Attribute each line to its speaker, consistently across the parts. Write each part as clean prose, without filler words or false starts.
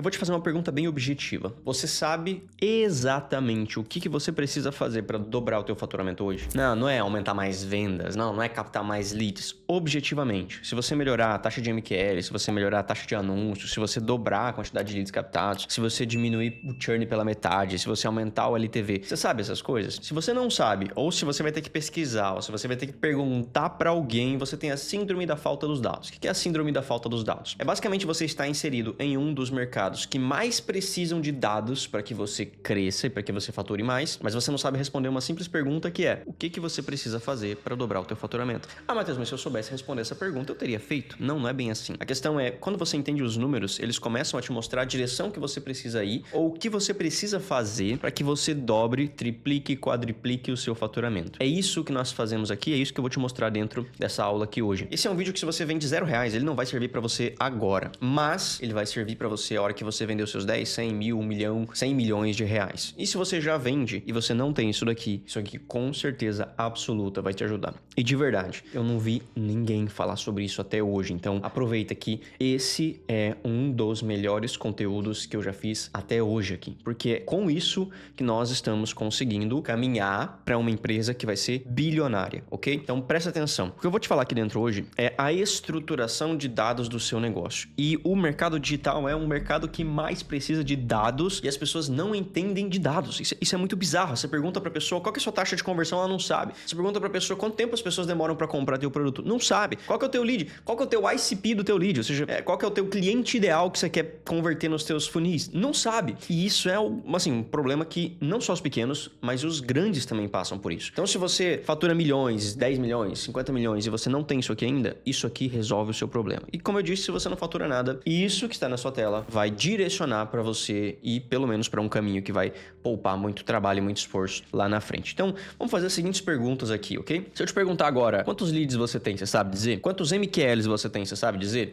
Speaker 1: Eu vou te fazer uma pergunta bem objetiva. Você sabe exatamente o que você precisa fazer para dobrar o teu faturamento hoje? Não é aumentar mais vendas, não é captar mais leads. Objetivamente, se você melhorar a taxa de MQL, se você melhorar a taxa de anúncios, se você dobrar a quantidade de leads captados, se você diminuir o churn pela metade, se você aumentar o LTV, você sabe essas coisas? Se você não sabe, ou se você vai ter que pesquisar, ou se você vai ter que perguntar para alguém, você tem a síndrome da falta dos dados. O que é a síndrome da falta dos dados? É basicamente você estar inserido em um dos mercados que mais precisam de dados para que você cresça e para que você fature mais, mas você não sabe responder uma simples pergunta que é: o que você precisa fazer para dobrar o teu faturamento? Ah, Matheus, mas se eu soubesse responder essa pergunta, eu teria feito. Não é bem assim. A questão é, quando você entende os números, eles começam a te mostrar a direção que você precisa ir ou o que você precisa fazer para que você dobre, triplique, quadriplique o seu faturamento. É isso que nós fazemos aqui, é isso que eu vou te mostrar dentro dessa aula aqui hoje. Esse é um vídeo que, se você vende R$0, ele não vai servir para você agora, mas ele vai servir para você a hora que você vender os seus 10, 100 mil, 1 milhão, 100 milhões de reais. E se você já vende e você não tem isso aqui com certeza absoluta vai te ajudar. E de verdade, eu não vi ninguém falar sobre isso até hoje, então aproveita que esse é um dos melhores conteúdos que eu já fiz até hoje aqui, porque é com isso que nós estamos conseguindo caminhar para uma empresa que vai ser bilionária, ok? Então presta atenção. O que eu vou te falar aqui dentro hoje é a estruturação de dados do seu negócio. E o mercado digital é um mercado que mais precisa de dados e as pessoas não entendem de dados. Isso é muito bizarro. Você pergunta pra pessoa qual que é a sua taxa de conversão, ela não sabe. Você pergunta pra pessoa quanto tempo as pessoas demoram pra comprar teu produto, não sabe. Qual que é o teu lead? Qual que é o teu ICP do teu lead? Ou seja, qual que é o teu cliente ideal que você quer converter nos teus funis? Não sabe. E isso é um problema que não só os pequenos, mas os grandes também passam por isso. Então, se você fatura milhões, 10 milhões, 50 milhões e você não tem isso aqui ainda, isso aqui resolve o seu problema. E como eu disse, se você não fatura nada, isso que está na sua tela vai direcionar para você ir pelo menos para um caminho que vai poupar muito trabalho e muito esforço lá na frente. Então, vamos fazer as seguintes perguntas aqui, ok? Se eu te perguntar agora, quantos leads você tem, você sabe dizer? Quantos MQLs você tem, você sabe dizer?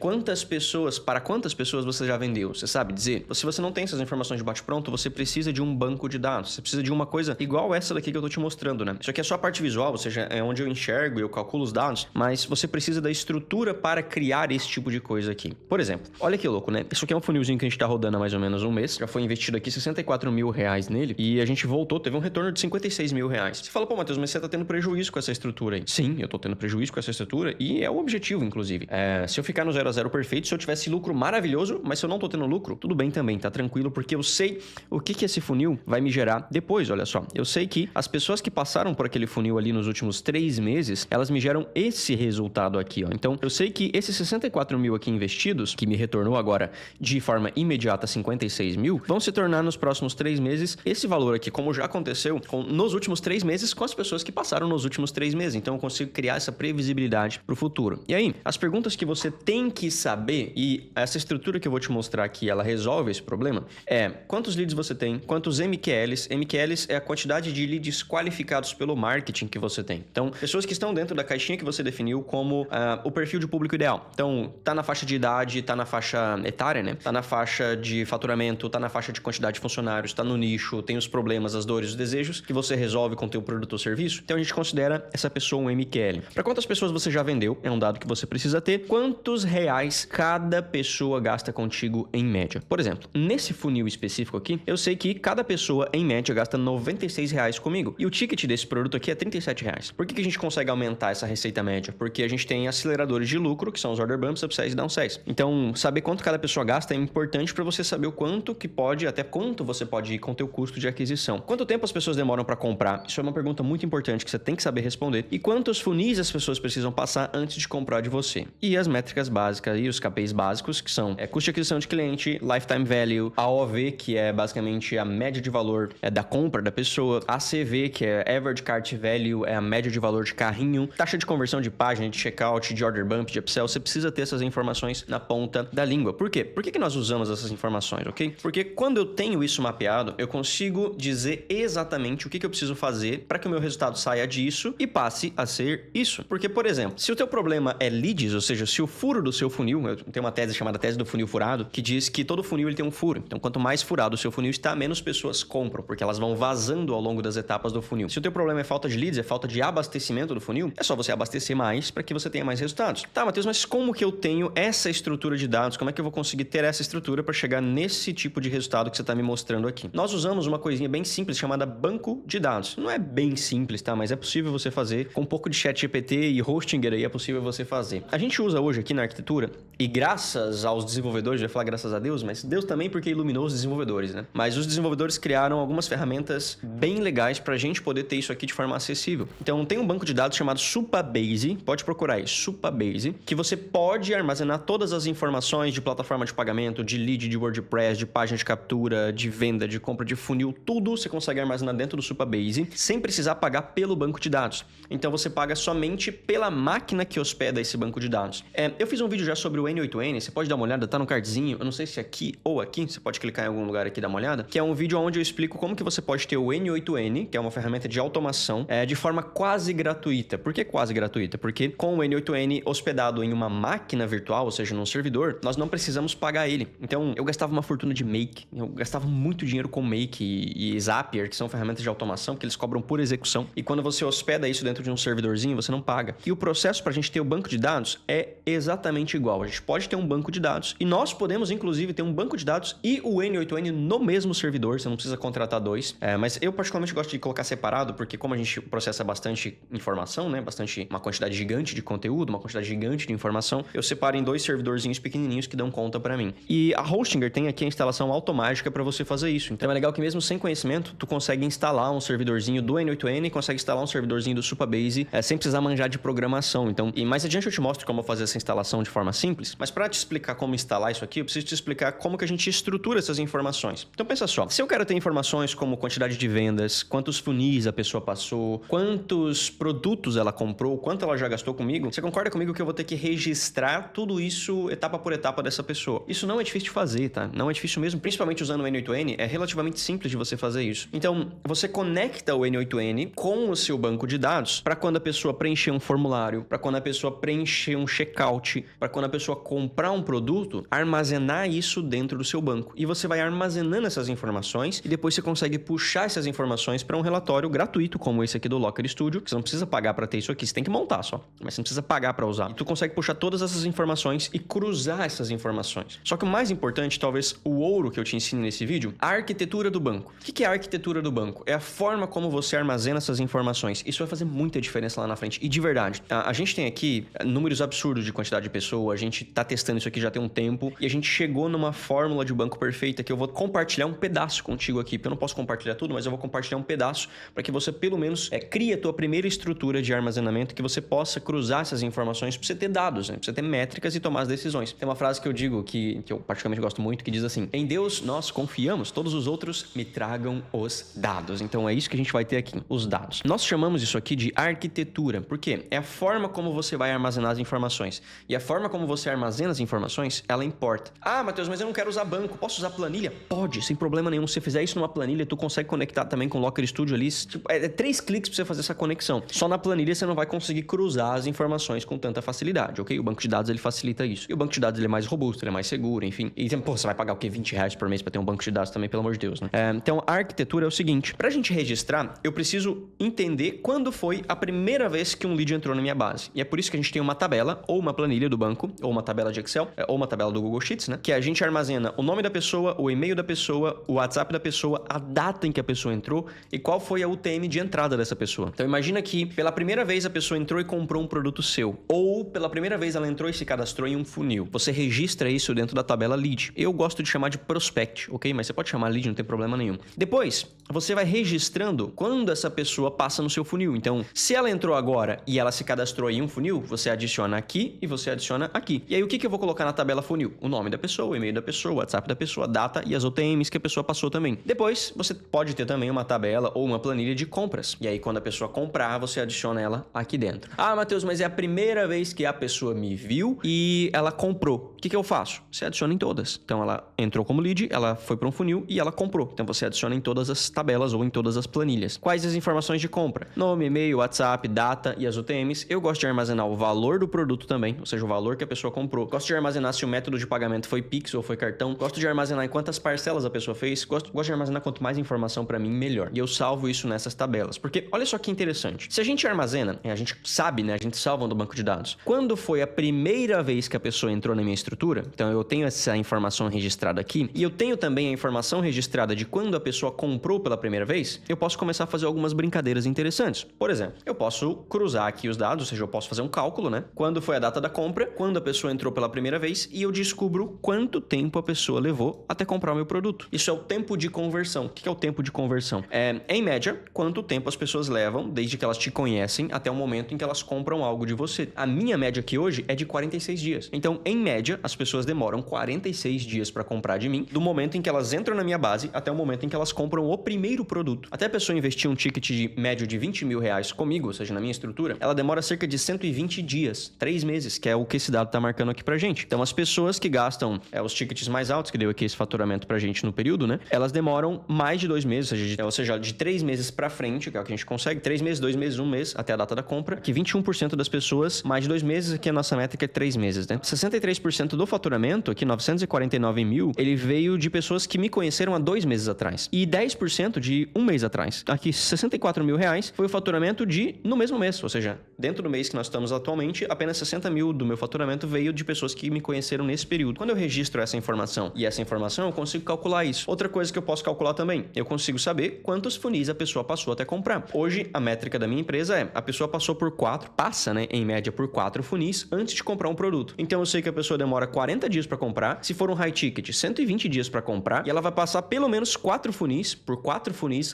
Speaker 1: Para quantas pessoas você já vendeu, você sabe dizer? Se você não tem essas informações de bate-pronto, você precisa de um banco de dados. Você precisa de uma coisa igual essa daqui que eu tô te mostrando, né? Isso aqui é só a parte visual, ou seja, é onde eu enxergo e eu calculo os dados, mas você precisa da estrutura para criar esse tipo de coisa aqui. Por exemplo, olha que louco, né? Isso aqui é um funilzinho que a gente tá rodando há mais ou menos um mês. Já foi investido aqui 64 mil reais nele e a gente voltou, teve um retorno de 56 mil reais. Você fala, pô, Matheus, mas você tá tendo prejuízo com essa estrutura aí. Sim, eu tô tendo prejuízo com essa estrutura e é o objetivo, inclusive. Se eu ficar no 0 a 0 perfeito, se eu tivesse lucro maravilhoso, mas se eu não tô tendo lucro, tudo bem também, tá tranquilo, porque eu sei o que esse funil vai me gerar depois, olha só. Eu sei que as pessoas que passaram por aquele funil ali nos últimos 3 meses, elas me geram esse resultado aqui, ó. Então, eu sei que esses 64 mil aqui investidos, que me retornou agora de forma imediata 56 mil, vão se tornar nos próximos 3 meses esse valor aqui, como já aconteceu nos últimos 3 meses com as pessoas que passaram nos últimos 3 meses. Então, eu consigo criar essa previsibilidade pro futuro. E aí, as perguntas que você tem que saber, e essa estrutura que eu vou te mostrar aqui, ela resolve esse problema, é quantos leads você tem, quantos MQLs. MQLs é a quantidade de leads qualificados pelo marketing que você tem. Então, pessoas que estão dentro da caixinha que você definiu como o perfil de público ideal. Então, tá na faixa de idade, tá na faixa etária, né? Tá na faixa de faturamento, tá na faixa de quantidade de funcionários, tá no nicho, tem os problemas, as dores, os desejos que você resolve com o teu produto ou serviço. Então, a gente considera essa pessoa um MQL. Para quantas pessoas você já vendeu? É um dado que você precisa ter. Quantos reais cada pessoa gasta contigo em média? Por exemplo, nesse funil específico aqui, eu sei que cada pessoa, em média, gasta R$96 comigo. E o ticket desse produto aqui é R$37. Por que a gente consegue aumentar essa receita média? Porque a gente tem aceleradores de lucro, que são os order bumps, upsells e downsells. Então, saber quanto cada pessoa gasta é importante para você saber o quanto que pode, até quanto você pode ir com o teu custo de aquisição. Quanto tempo as pessoas demoram para comprar? Isso é uma pergunta muito importante que você tem que saber responder. E quantos funis as pessoas precisam passar antes de comprar de você? E as métricas básicas e os KPIs básicos, que são custo de aquisição de cliente, lifetime value, AOV, que é basicamente a média de valor da compra da pessoa, ACV, que é average cart value, é a média de valor de carrinho, taxa de conversão de página, de checkout, de order bump, de upsell. Você precisa ter essas informações na ponta da língua. Por quê? Por que nós usamos essas informações, ok? Porque quando eu tenho isso mapeado, eu consigo dizer exatamente o que eu preciso fazer para que o meu resultado saia disso e passe a ser isso. Porque, por exemplo, se o teu problema é leads, ou seja, se o furo do seu funil, eu tenho uma tese chamada tese do funil furado, que diz que todo funil ele tem um furo. Então, quanto mais furado o seu funil está, menos pessoas compram, porque elas vão vazando ao longo das etapas do funil. Se o teu problema é falta de leads, é falta de abastecimento do funil, é só você abastecer mais para que você tenha mais resultados. Tá, Matheus, mas como que eu tenho essa estrutura de dados? Como é que eu vou conseguir ter essa estrutura arquitetura para chegar nesse tipo de resultado que você está me mostrando aqui. Nós usamos uma coisinha bem simples chamada banco de dados. Não é bem simples, tá? Mas é possível você fazer com um pouco de ChatGPT e Hostinger aí é possível você fazer. A gente usa hoje aqui na arquitetura, e graças aos desenvolvedores, eu ia falar graças a Deus, mas Deus também porque iluminou os desenvolvedores, né? Mas os desenvolvedores criaram algumas ferramentas bem legais para a gente poder ter isso aqui de forma acessível. Então tem um banco de dados chamado Supabase, pode procurar aí, Supabase, que você pode armazenar todas as informações de plataforma de pagamento, de lead, de WordPress, de página de captura, de venda, de compra de funil, tudo você consegue armazenar dentro do Supabase sem precisar pagar pelo banco de dados. Então você paga somente pela máquina que hospeda esse banco de dados. Eu fiz um vídeo já sobre o N8N, você pode dar uma olhada, tá no cardzinho, eu não sei se aqui ou aqui, você pode clicar em algum lugar aqui e dar uma olhada, que é um vídeo onde eu explico como que você pode ter o N8N, que é uma ferramenta de automação, de forma quase gratuita. Por que quase gratuita? Porque com o N8N hospedado em uma máquina virtual, ou seja, num servidor, nós não precisamos pagar ele. Então, eu gastava uma fortuna de Make, eu gastava muito dinheiro com Make e Zapier, que são ferramentas de automação, que eles cobram por execução. E quando você hospeda isso dentro de um servidorzinho, você não paga. E o processo para a gente ter o banco de dados é exatamente igual. A gente pode ter um banco de dados e nós podemos, inclusive, ter um banco de dados e o N8N no mesmo servidor, você não precisa contratar dois. Mas eu particularmente gosto de colocar separado, porque como a gente processa bastante informação, né? Uma quantidade gigante de conteúdo, uma quantidade gigante de informação, eu separo em dois servidorzinhos pequenininhos que dão conta para mim. E a Hostinger tem aqui a instalação automática para você fazer isso. Então é legal que mesmo sem conhecimento, tu consegue instalar um servidorzinho do N8N, consegue instalar um servidorzinho do Supabase, sem precisar manjar de programação. Então, e mais adiante eu te mostro como fazer essa instalação de forma simples, mas para te explicar como instalar isso aqui, eu preciso te explicar como que a gente estrutura essas informações. Então pensa só, se eu quero ter informações como quantidade de vendas, quantos funis a pessoa passou, quantos produtos ela comprou, quanto ela já gastou comigo, você concorda comigo que eu vou ter que registrar tudo isso etapa por etapa dessa pessoa? Isso não é difícil de fazer, tá? Não é difícil mesmo, principalmente usando o N8N, é relativamente simples de você fazer isso. Então, você conecta o N8N com o seu banco de dados para quando a pessoa preencher um formulário, para quando a pessoa preencher um checkout, para quando a pessoa comprar um produto, armazenar isso dentro do seu banco. E você vai armazenando essas informações e depois você consegue puxar essas informações para um relatório gratuito, como esse aqui do Locker Studio, que você não precisa pagar para ter isso aqui, você tem que montar só, mas você não precisa pagar para usar. E tu consegue puxar todas essas informações e cruzar essas informações. Só que o mais importante, talvez o ouro que eu te ensino nesse vídeo, a arquitetura do banco. O que é a arquitetura do banco? É a forma como você armazena essas informações. Isso vai fazer muita diferença lá na frente. E de verdade, a gente tem aqui números absurdos de quantidade de pessoa, a gente tá testando isso aqui já tem um tempo e a gente chegou numa fórmula de banco perfeita que eu vou compartilhar um pedaço contigo aqui, porque eu não posso compartilhar tudo, mas eu vou compartilhar um pedaço para que você pelo menos crie a tua primeira estrutura de armazenamento, que você possa cruzar essas informações para você ter dados, né? Pra você ter métricas e tomar as decisões. Tem uma frase que eu digo que eu particularmente gosto muito, que diz assim: em Deus nós confiamos, todos os outros me tragam os dados. Então é isso que a gente vai ter aqui, os dados. Nós chamamos isso aqui de arquitetura, porque é a forma como você vai armazenar as informações. E a forma como você armazena as informações, ela importa. Ah, Matheus, mas eu não quero usar banco, posso usar planilha? Pode, sem problema nenhum. Se você fizer isso numa planilha, tu consegue conectar também com o Locker Studio ali. Tipo, 3 cliques pra você fazer essa conexão. Só na planilha você não vai conseguir cruzar as informações com tanta facilidade, ok? O banco de dados, ele facilita isso. E o banco de dados, ele é mais robusto, ele é mais seguro, enfim. E, pô, você vai pagar o quê? R$20 por mês pra ter um banco de dados também, pelo amor de Deus, né? Então, a arquitetura é o seguinte. Pra gente registrar, eu preciso entender quando foi a primeira vez que um lead entrou na minha base. E é por isso que a gente tem uma tabela, ou uma planilha do banco, ou uma tabela de Excel, ou uma tabela do Google Sheets, né? Que a gente armazena o nome da pessoa, o e-mail da pessoa, o WhatsApp da pessoa, a data em que a pessoa entrou e qual foi a UTM de entrada dessa pessoa. Então, imagina que pela primeira vez a pessoa entrou e comprou um produto seu, ou pela primeira vez ela entrou e se cadastrou em um funil. Você registra isso dentro da tabela lead. Eu gosto de chamar de prospect, ok? Mas você pode chamar lead, não tem problema nenhum. Depois, você vai registrando quando essa pessoa passa no seu funil. Então, se ela entrou agora e ela se cadastrou em um funil, você adiciona aqui e você adiciona aqui. E aí, o que eu vou colocar na tabela funil? O nome da pessoa, o e-mail da pessoa, o WhatsApp da pessoa, a data e as OTMs que a pessoa passou também. Depois, você pode ter também uma tabela ou uma planilha de compras. E aí, quando a pessoa comprar, você adiciona ela aqui dentro. Ah, Matheus, mas é a primeira vez que a pessoa me viu e ela comprou. O que eu faço? Você adiciona em todas. Então, ela entrou como lead, ela foi para um funil e ela comprou. Então, você adiciona em todas as tabelas ou em todas as planilhas. Quais as informações de compra? Nome, e-mail, WhatsApp, data e as UTMs. Eu gosto de armazenar o valor do produto também, ou seja, o valor que a pessoa comprou. Gosto de armazenar se o método de pagamento foi Pix ou foi cartão. Gosto de armazenar em quantas parcelas a pessoa fez. Gosto de armazenar quanto mais informação para mim, melhor. E eu salvo isso nessas tabelas. Porque olha só que interessante. Se a gente armazena, a gente sabe, né? A gente salva no banco de dados. Quando foi a primeira vez que a pessoa entrou na minha estrutura, então eu tenho essa informação registrada aqui, e eu tenho também a informação registrada de quando a pessoa comprou pela primeira vez, eu posso começar a fazer algumas brincadeiras interessantes. Por exemplo, eu posso cruzar aqui os dados, ou seja, eu posso fazer um cálculo, né? Quando foi a data da compra, quando a pessoa entrou pela primeira vez, e eu descubro quanto tempo a pessoa levou até comprar o meu produto. Isso é o tempo de conversão. O que é o tempo de conversão? Em média, quanto tempo as pessoas levam desde que elas te conhecem até o momento em que elas compram algo de você. A minha média aqui hoje é de 46 dias. Então, em média, as pessoas demoram 46 dias para comprar de mim, do momento em que elas entram na minha base até o momento em que elas compram o primeiro produto. Até a pessoa investir um ticket de médio de 20 mil reais comigo, ou seja, na minha estrutura, ela demora cerca de 120 dias, 3 meses, que é o que esse dado tá marcando aqui pra gente. Então, as pessoas que gastam os tickets mais altos, que deu aqui esse faturamento pra gente no período, né? Elas demoram mais de 2 meses, ou seja, de 3 meses pra frente, que é o que a gente consegue, 3 meses, 2 meses, 1 mês, até a data da compra, que 21% das pessoas, mais de 2 meses, aqui a nossa métrica é 3 meses, né? 63% do faturamento, aqui 949 mil, ele veio de pessoas que me conheceram há 2 meses atrás. E 10% de 1 mês atrás. Aqui, 64 mil reais foi o faturamento no mesmo mês, ou seja, dentro do mês que nós estamos atualmente, apenas 60 mil do meu faturamento veio de pessoas que me conheceram nesse período. Quando eu registro essa informação e essa informação, eu consigo calcular isso. Outra coisa que eu posso calcular também, eu consigo saber quantos funis a pessoa passou até comprar. Hoje, a métrica da minha empresa é, a pessoa passou por 4, passa, né, em média por 4 funis antes de comprar um produto. Então eu sei que a pessoa demora 40 dias para comprar, se for um high ticket, 120 dias para comprar, e ela vai passar pelo menos 4 funis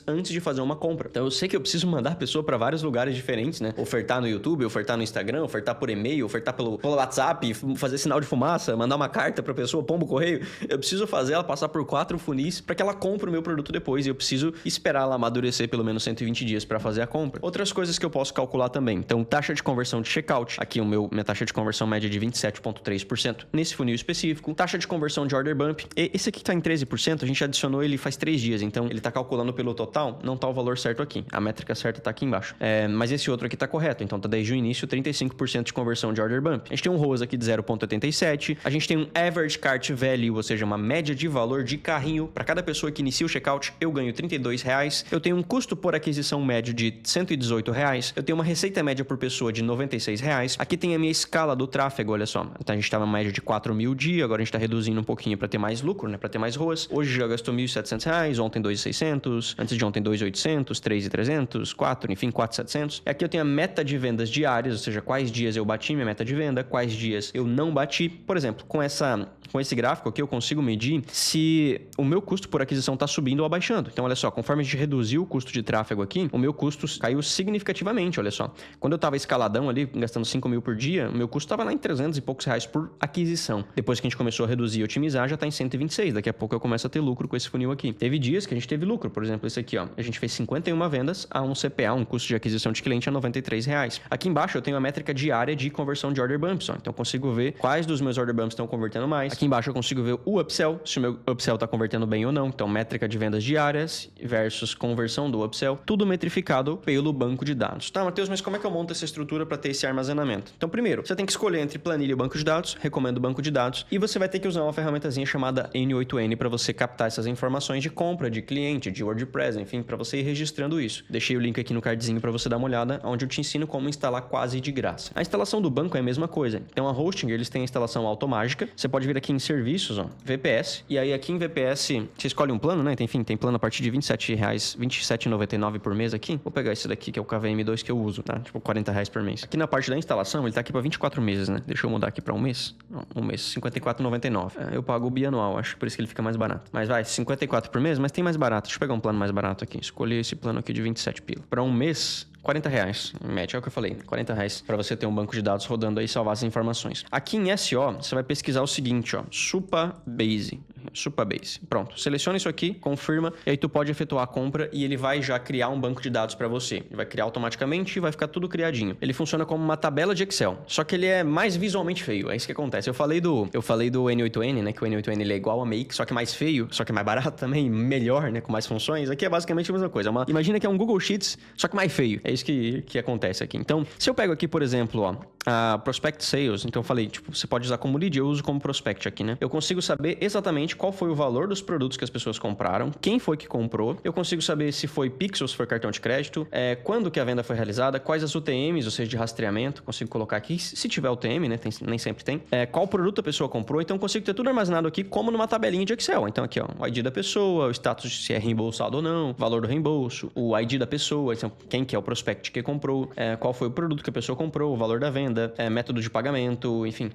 Speaker 1: antes de fazer uma compra. Então eu sei que eu preciso mandar a pessoa para vários lugares diferentes, né? Ofertar no YouTube, ofertar no Instagram, ofertar por e-mail, ofertar pelo WhatsApp, fazer sinal de fumaça, mandar uma carta para a pessoa, pombo correio. Eu preciso fazer ela passar por 4 funis para que ela compre o meu produto depois, e eu preciso esperar ela amadurecer pelo menos 120 dias para fazer a compra. Outras coisas que eu posso calcular também. Então, taxa de conversão de checkout. Aqui minha taxa de conversão média é de 27,3% nesse funil específico. Taxa de conversão de order bump. Esse aqui tá em 13%, a gente adicionou ele faz 3 dias, então ele tá calculando pelo total, não tá o valor certo aqui. A métrica certa tá aqui embaixo. Mas esse outro aqui tá correto, então tá desde o início 35% de conversão de order bump. A gente tem um ROAS aqui de 0,87. A gente tem um average cart value, ou seja, uma média de valor de carrinho. Para cada pessoa que inicia o checkout, eu ganho R$32. Eu tenho um custo por aquisição médio de R$118. Eu tenho uma receita média por pessoa de R$96. Aqui tem a minha escala do tráfego, olha só. Então a gente tava média de 4 mil dia, agora a gente tá reduzindo um pouquinho para ter mais lucro, né? Para ter mais ROAS. Hoje já gastou R$1.700, ontem R$2.600, antes de ontem R$2.800, R$3.300, 4, enfim, R$4.700. E aqui eu tenho a meta de vendas diárias, ou seja, quais dias eu bati minha meta de venda, quais dias eu não bati. Por exemplo, com esse gráfico aqui eu consigo medir se o meu custo por aquisição está subindo ou abaixando. Então, olha só, conforme a gente reduziu o custo de tráfego aqui, o meu custo caiu significativamente, olha só. Quando eu estava escaladão ali, gastando 5 mil por dia, o meu custo estava lá em 300 e poucos reais por aquisição. Depois que a gente começou a reduzir e otimizar, já está em 126. Daqui a pouco eu começo a ter lucro com esse funil aqui. Teve dias que a gente teve lucro, por exemplo, esse aqui, ó. A gente fez 51 vendas a um CPA, um custo de aquisição de cliente a R$93. Aqui embaixo eu tenho a métrica diária de conversão de order bumps, ó. Então eu consigo ver quais dos meus order bumps estão convertendo mais. Aqui embaixo eu consigo ver o upsell, se o meu upsell está convertendo bem ou não. Então, métrica de vendas diárias versus conversão do upsell, tudo metrificado pelo banco de dados. Tá, Matheus, mas como é que eu monto essa estrutura para ter esse armazenamento? Então, primeiro, você tem que escolher entre planilha e banco de dados, recomendo banco de dados, e você vai ter que usar uma ferramentazinha chamada N8N para você captar essas informações de compra, de cliente, de WordPress, enfim, para você ir registrando isso. Deixei o link aqui no cardzinho para você dar uma olhada, onde eu te ensino como instalar quase de graça. A instalação do banco é a mesma coisa. Então, a Hosting, eles têm a instalação automágica. Você pode vir aqui em serviços, ó, VPS, e aí aqui em VPS, você escolhe um plano, né? Enfim, tem plano a partir de R$27, R$27,99 por mês aqui. Vou pegar esse daqui, que é o KVM2 que eu uso, tá? Tipo, R$40 por mês. Aqui na parte da instalação, ele tá aqui para 24 meses, né? Deixa eu mudar aqui para um mês. Um mês, R$54,99. Eu pago o bianual, acho, por isso que ele fica mais barato. Mas vai, 54 por mês, mas tem mais barato. Deixa eu pegar um plano mais barato aqui. Escolhi esse plano aqui de 27 pila. Para um mês, R$40, em média, é o que eu falei, R$40 para você ter um banco de dados rodando aí e salvar as informações. Aqui em SO, você vai pesquisar o seguinte, ó, Supabase. Supabase. Pronto, seleciona isso aqui, confirma, e aí tu pode efetuar a compra e ele vai já criar um banco de dados para você. Ele vai criar automaticamente e vai ficar tudo criadinho. Ele funciona como uma tabela de Excel, só que ele é mais visualmente feio, é isso que acontece. Eu falei do N8N, né, que o N8N ele é igual a Make, só que mais feio, só que mais barato também, melhor, né, com mais funções. Aqui é basicamente a mesma coisa. Imagina que é um Google Sheets, só que mais feio. É isso que acontece aqui. Então, se eu pego aqui, por exemplo, ó, a Prospect Sales, então eu falei, tipo, você pode usar como lead, eu uso como prospect aqui, né? Eu consigo saber exatamente qual foi o valor dos produtos que as pessoas compraram, quem foi que comprou, eu consigo saber se foi Pix ou se foi cartão de crédito, quando que a venda foi realizada, quais as UTMs, ou seja, de rastreamento, consigo colocar aqui, se tiver UTM, né? Nem sempre tem. Qual produto a pessoa comprou, então eu consigo ter tudo armazenado aqui como numa tabelinha de Excel. Então aqui, ó, o ID da pessoa, o status se é reembolsado ou não, valor do reembolso, o ID da pessoa, então, quem que é o prospect que comprou, qual foi o produto que a pessoa comprou, o valor da venda, método de pagamento, enfim.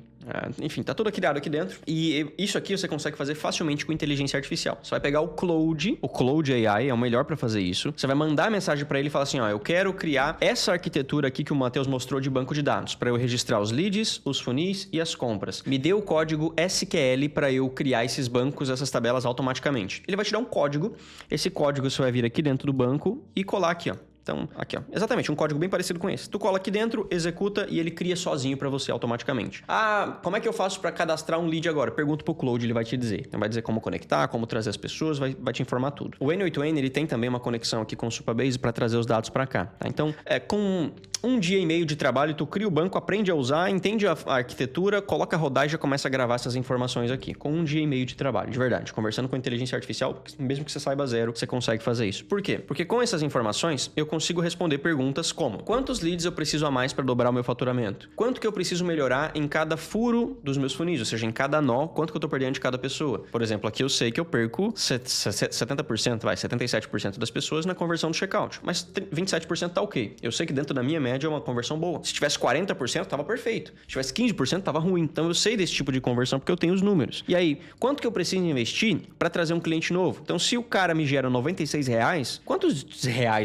Speaker 1: Enfim, tá tudo criado aqui dentro. E isso aqui você consegue fazer facilmente com inteligência artificial. Você vai pegar o Cloud AI é o melhor para fazer isso. Você vai mandar a mensagem para ele e falar assim, ó, eu quero criar essa arquitetura aqui que o Matheus mostrou de banco de dados, para eu registrar os leads, os funis e as compras. Me dê o código SQL para eu criar esses bancos, essas tabelas automaticamente. Ele vai te dar um código. Esse código você vai vir aqui dentro do banco e colar aqui, ó. Então, aqui, ó. Exatamente, um código bem parecido com esse. Tu cola aqui dentro, executa e ele cria sozinho para você automaticamente. Ah, como é que eu faço para cadastrar um lead agora? Pergunta pro Cloud, ele vai te dizer. Ele vai dizer como conectar, como trazer as pessoas, vai te informar tudo. O N8N, ele tem também uma conexão aqui com o Supabase para trazer os dados para cá, tá? Então, com um dia e meio de trabalho, tu cria o banco, aprende a usar, entende a arquitetura, coloca a rodar e já começa a gravar essas informações aqui. Com um dia e meio de trabalho, de verdade. Conversando com inteligência artificial, mesmo que você saiba zero, você consegue fazer isso. Por quê? Porque com essas informações, eu consigo responder perguntas como: quantos leads eu preciso a mais para dobrar o meu faturamento? Quanto que eu preciso melhorar em cada furo dos meus funis? Ou seja, em cada nó, quanto que eu tô perdendo de cada pessoa? Por exemplo, aqui eu sei que eu perco 77% das pessoas na conversão do checkout. Mas 27% tá ok. Eu sei que dentro da minha média é uma conversão boa. Se tivesse 40%, tava perfeito. Se tivesse 15%, tava ruim. Então eu sei desse tipo de conversão porque eu tenho os números. E aí, quanto que eu preciso investir para trazer um cliente novo? Então, se o cara me gera R$96,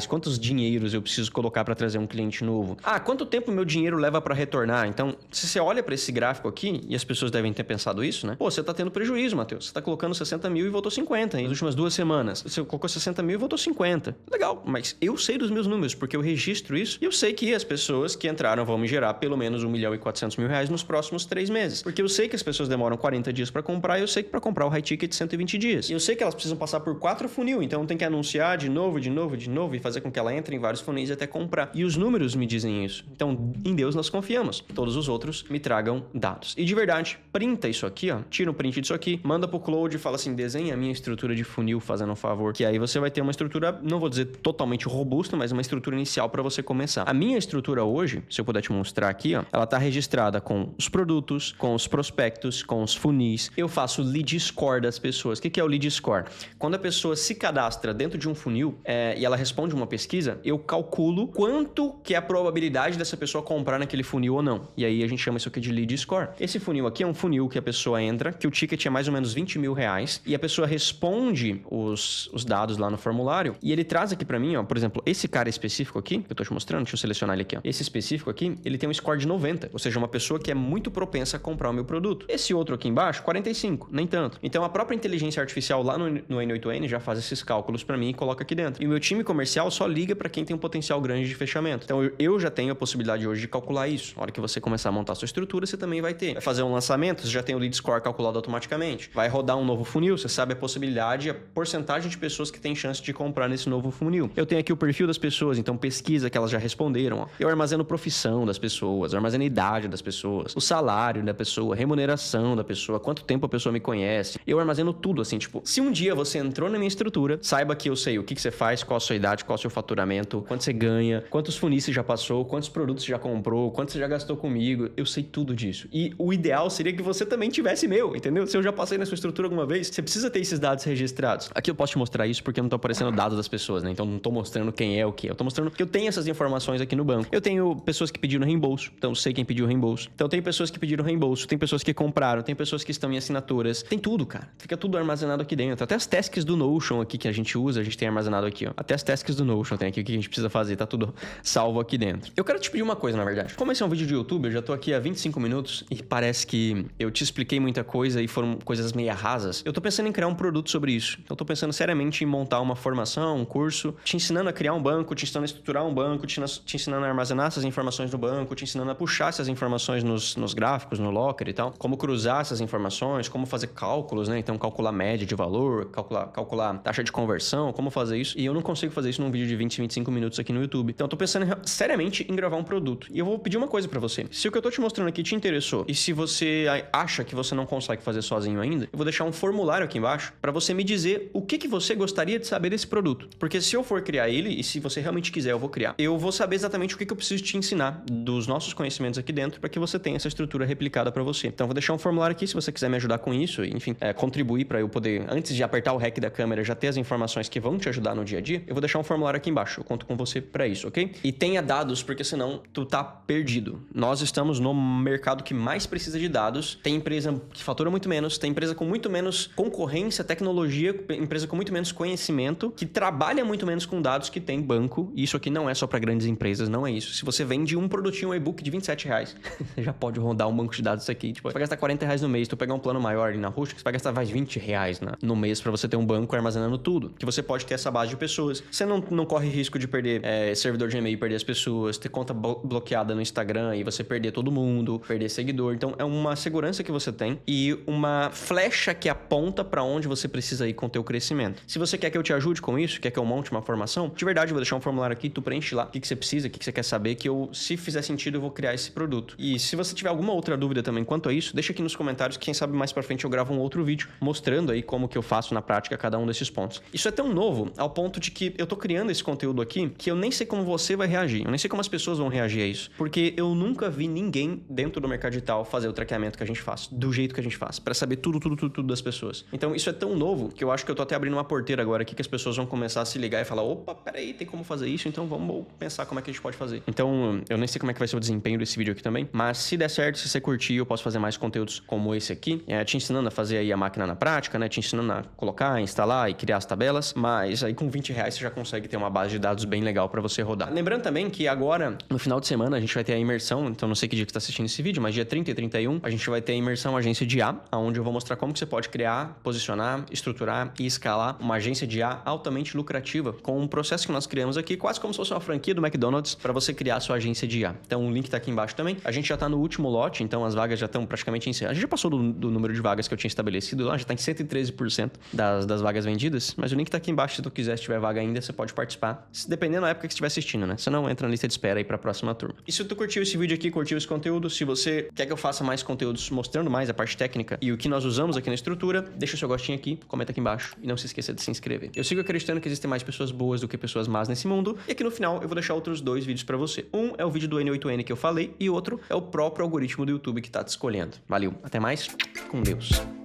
Speaker 1: quantos dinheiros eu preciso colocar para trazer um cliente novo? Ah, quanto tempo meu dinheiro leva para retornar? Então, se você olha para esse gráfico aqui, e as pessoas devem ter pensado isso, né? Pô, você tá tendo prejuízo, Matheus. Você tá colocando 60 mil e voltou 50 nas últimas 2 semanas. Você colocou 60 mil e voltou 50. Legal, mas eu sei dos meus números, porque eu registro isso e eu sei que as pessoas que entraram vão me gerar pelo menos R$1.400.000 nos próximos 3 meses. Porque eu sei que as pessoas demoram 40 dias para comprar e eu sei que para comprar o high ticket 120 dias. E eu sei que elas precisam passar por 4 funil, então tem que anunciar de novo e fazer com que ela entre em vários funis até comprar. E os números me dizem isso. Então, em Deus nós confiamos. Todos os outros me tragam dados. E de verdade, printa isso aqui, ó. Tira um print disso aqui, manda pro Cloud e fala assim, desenha a minha estrutura de funil, fazendo um favor. Que aí você vai ter uma estrutura, não vou dizer totalmente robusta, mas uma estrutura inicial para você começar. A minha estrutura hoje, se eu puder te mostrar aqui, ó, ela tá registrada com os produtos, com os prospectos, com os funis. Eu faço lead score das pessoas. O que é o lead score? Quando a pessoa se cadastra dentro de um funil e ela responde uma pesquisa, eu calculo quanto que é a probabilidade dessa pessoa comprar naquele funil ou não. E aí a gente chama isso aqui de lead score. Esse funil aqui é um funil que a pessoa entra, que o ticket é mais ou menos R$20.000 e a pessoa responde os dados lá no formulário e ele traz aqui pra mim, ó, por exemplo, esse cara específico aqui, que eu tô te mostrando, deixa eu selecionar ele aqui, ó. Esse específico aqui, ele tem um score de 90, ou seja, uma pessoa que é muito propensa a comprar o meu produto. Esse outro aqui embaixo, 45, nem tanto. Então a própria inteligência artificial lá no N8N já faz esses cálculos pra mim e coloca aqui dentro. E o meu time comercial só liga pra quem tem um potencial grande de fechamento. Então eu já tenho a possibilidade hoje de calcular isso. Na hora que você começar a montar a sua estrutura, você também vai ter. Vai fazer um lançamento, você já tem o lead score calculado automaticamente. Vai rodar um novo funil, você sabe a possibilidade, a porcentagem de pessoas que tem chance de comprar nesse novo funil. Eu tenho aqui o perfil das pessoas, então pesquisa que elas já responderam, ó. Eu armazeno profissão das pessoas, eu armazeno idade das pessoas, o salário da pessoa, remuneração da pessoa, quanto tempo a pessoa me conhece. Eu armazeno tudo assim, tipo, se um dia você entrou na minha estrutura, saiba que eu sei o que você faz, qual a sua idade, qual o seu faturamento, quanto você ganha, quantos funis você já passou, quantos produtos você já comprou, quanto você já gastou comigo. Eu sei tudo disso. E o ideal seria que você também tivesse meu, entendeu? Se eu já passei na sua estrutura alguma vez, você precisa ter esses dados registrados. Aqui eu posso te mostrar isso porque eu não tô aparecendo dados das pessoas, né? Então não tô mostrando quem é o quê. Eu tô mostrando que eu tenho essas informações aqui no banco. banco. Eu tenho pessoas que pediram reembolso, então sei quem pediu reembolso. Então tem pessoas que pediram reembolso, tem pessoas que compraram, tem pessoas que estão em assinaturas. Tem tudo, cara. Fica tudo armazenado aqui dentro. Até as tasks do Notion aqui que a gente usa, a gente tem armazenado aqui, ó. Até as tasks do Notion tem aqui o que a gente precisa fazer, tá tudo salvo aqui dentro. Eu quero te pedir uma coisa, na verdade. Como esse é um vídeo de YouTube, eu já tô aqui há 25 minutos e parece que eu te expliquei muita coisa e foram coisas meio rasas. Eu tô pensando em criar um produto sobre isso. Então eu tô pensando seriamente em montar uma formação, um curso, te ensinando a criar um banco, te ensinando a estruturar um banco, te ensinando a armazenar essas informações no banco, te ensinando a puxar essas informações nos gráficos, no Locker e tal, como cruzar essas informações, como fazer cálculos, né? Então calcular média de valor, calcular taxa de conversão, como fazer isso. E eu não consigo fazer isso num vídeo de 20, 25 minutos aqui no YouTube. Então eu tô pensando seriamente em gravar um produto. E eu vou pedir uma coisa pra você. Se o que eu tô te mostrando aqui te interessou e se você acha que você não consegue fazer sozinho ainda, eu vou deixar um formulário aqui embaixo pra você me dizer o que você gostaria de saber desse produto. Porque se eu for criar ele, e se você realmente quiser, eu vou criar, eu vou saber exatamente o que eu preciso te ensinar dos nossos conhecimentos aqui dentro pra que você tenha essa estrutura replicada pra você. Então eu vou deixar um formulário aqui se você quiser me ajudar com isso, enfim, contribuir pra eu poder, antes de apertar o REC da câmera, já ter as informações que vão te ajudar no dia a dia. Eu vou deixar um formulário aqui embaixo. Eu conto com você pra isso, ok? E tenha dados, porque senão tu tá perdido. Nós estamos no mercado que mais precisa de dados. Tem empresa que fatura muito menos, tem empresa com muito menos concorrência, tecnologia, empresa com muito menos conhecimento, que trabalha muito menos com dados, que tem banco. E isso aqui não é só pra grandes empresas, não é isso. Se você vende um produtinho, um e-book de R$27, você já pode rodar um banco de dados aqui. Tipo, você vai gastar R$40 no mês. Se tu pegar um plano maior ali na Rustic, você vai gastar mais R$20 no mês pra você ter um banco armazenando tudo. Que você pode ter essa base de pessoas. Você não corre risco de perder servidor de e-mail, perder as pessoas, ter conta bloqueada no Instagram e você perder todo mundo, perder seguidor. Então é uma segurança que você tem e uma flecha que aponta pra onde você precisa ir com o teu crescimento. Se você quer que eu te ajude com isso, quer que eu monte uma formação, de verdade eu vou deixar um formulário aqui, tu preenche lá o que você precisa, o que você quer saber, que eu, se fizer sentido, eu vou criar esse produto. E se você tiver alguma outra dúvida também quanto a isso, deixa aqui nos comentários, quem sabe mais pra frente eu gravo um outro vídeo mostrando aí como que eu faço na prática cada um desses pontos. Isso é tão novo ao ponto de que eu tô criando esse conteúdo aqui que eu nem sei como você vai reagir, eu nem sei como as pessoas vão reagir a isso, porque eu nunca vi ninguém dentro do mercado digital fazer o traqueamento que a gente faz, do jeito que a gente faz, pra saber tudo das pessoas. Então isso é tão novo que eu acho que eu tô até abrindo uma porteira agora aqui que as pessoas vão começar a se ligar e falar, opa, peraí, tem como fazer isso, então vamos pensar como é que a gente pode fazer. Então eu nem sei como é que vai ser o desempenho desse vídeo aqui também, mas se der certo, se você curtir, eu posso fazer mais conteúdos como esse aqui, te ensinando a fazer aí a máquina na prática, né, te ensinando a colocar, instalar e criar as tabelas, mas aí com R$20 você já consegue ter uma base de dados bem legal pra você rodar. Lembrando também que agora, no final de semana, a gente vai ter a imersão, então não sei que dia que você tá assistindo esse vídeo, mas dia 30 e 31, a gente vai ter a imersão agência de IA, onde eu vou mostrar como que você pode criar, posicionar, estruturar e escalar uma agência de IA altamente lucrativa, com um processo que nós criamos aqui, quase como se fosse uma franquia do McDonald's, para você criar a sua agência de IA. Então o link tá aqui embaixo também. A gente já tá no último lote, então as vagas já estão praticamente encerradas. A gente já passou do número de vagas que eu tinha estabelecido lá, já tá em 113% das vagas vendidas, mas o link tá aqui embaixo, se tu quiser, se tiver vaga ainda, você pode participar, dependendo da época que você estiver assistindo, né? Se não, entra na lista de espera aí pra próxima turma. E se tu curtiu esse vídeo aqui, curtiu esse conteúdo, se você quer que eu faça mais conteúdos mostrando mais a parte técnica e o que nós usamos aqui na estrutura, deixa o seu gostinho aqui, comenta aqui embaixo e não se esqueça de se inscrever. Eu sigo acreditando que existem mais pessoas boas do que pessoas más nesse mundo, e aqui no final eu vou deixar outros 2 vídeos pra você. Um é o vídeo do N8N que eu falei e outro é o próprio algoritmo do YouTube que tá te escolhendo. Valeu, até mais, com Deus.